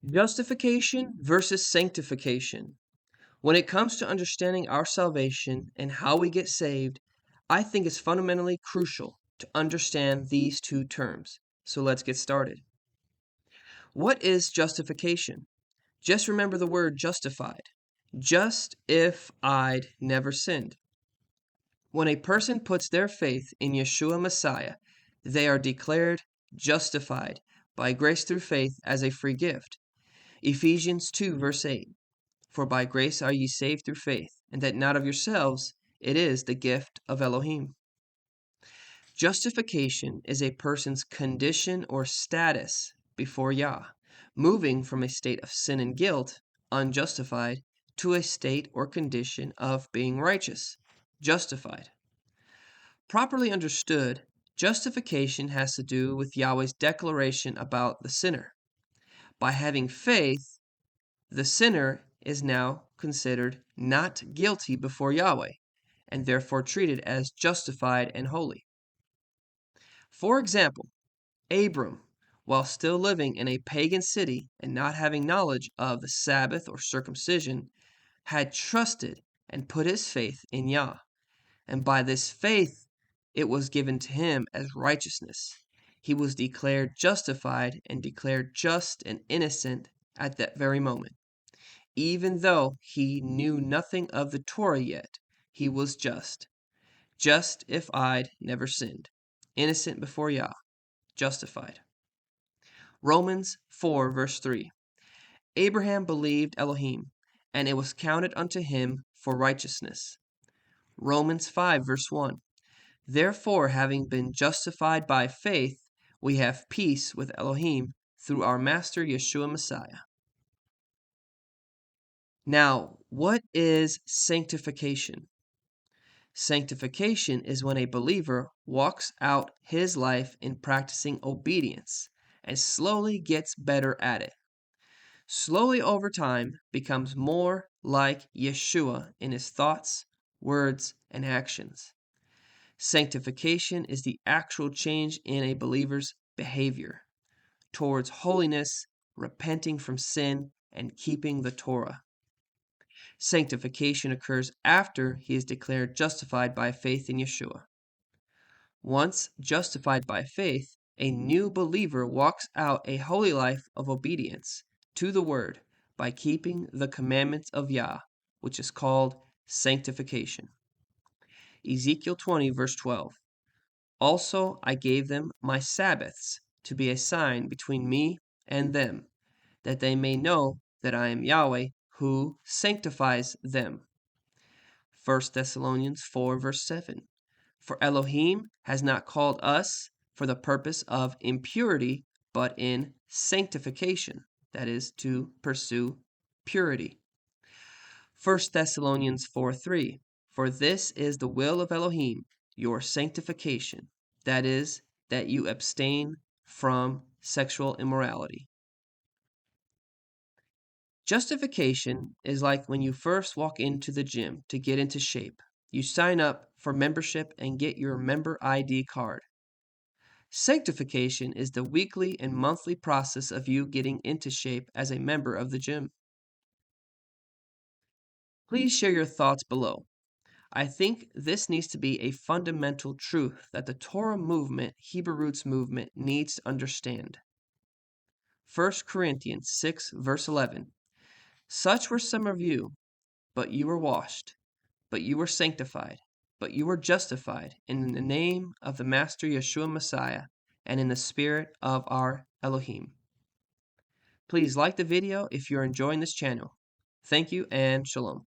Justification versus sanctification. When it comes to understanding our salvation and how we get saved, I think it's fundamentally crucial to understand these two terms. So let's get started. What is justification? Just remember the word justified. Just if I'd never sinned. When a person puts their faith in Yeshua Messiah, they are declared justified by grace through faith as a free gift. Ephesians 2 verse 8. For by grace are ye saved through faith, and that not of yourselves, it is the gift of Elohim. Justification is a person's condition or status before Yah, moving from a state of sin and guilt, unjustified, to a state or condition of being righteous, justified. Properly understood, justification has to do with Yahweh's declaration about the sinner. By having faith, the sinner is now considered not guilty before Yahweh, and therefore treated as justified and holy. For example, Abram, while still living in a pagan city and not having knowledge of the Sabbath or circumcision, had trusted and put his faith in Yah, and by this faith it was given to him as righteousness. He was declared justified and declared just and innocent at that very moment. Even though he knew nothing of the Torah yet, he was just. Just if I'd never sinned. Innocent before Yah. Justified. Romans 4 verse 3. Abraham believed Elohim, and it was counted unto him for righteousness. Romans 5 verse 1. Therefore, having been justified by faith, we have peace with Elohim through our Master Yeshua Messiah. Now, what is sanctification? Sanctification is when a believer walks out his life in practicing obedience and slowly gets better at it. Slowly over time becomes more like Yeshua in his thoughts, words, and actions. Sanctification is the actual change in a believer's behavior towards holiness, repenting from sin, and keeping the Torah. Sanctification occurs after he is declared justified by faith in Yeshua. Once justified by faith, a new believer walks out a holy life of obedience to the Word by keeping the commandments of Yah, which is called sanctification. Ezekiel 20 verse 12. Also I gave them my Sabbaths to be a sign between me and them, that they may know that I am Yahweh, who sanctifies them. 1 Thessalonians 4 verse 7. For Elohim has not called us for the purpose of impurity, but in sanctification, that is, to pursue purity. 1 Thessalonians 4 3. For this is the will of Elohim, your sanctification, that is, that you abstain from sexual immorality. Justification is like when you first walk into the gym to get into shape. You sign up for membership and get your member ID card. Sanctification is the weekly and monthly process of you getting into shape as a member of the gym. Please share your thoughts below. I think this needs to be a fundamental truth that the Torah movement, Hebrew roots movement, needs to understand. 1 Corinthians 6 verse 11. Such were some of you, but you were washed, but you were sanctified, but you were justified in the name of the Master Yeshua Messiah and in the spirit of our Elohim. Please like the video if you're enjoying this channel. Thank you and shalom.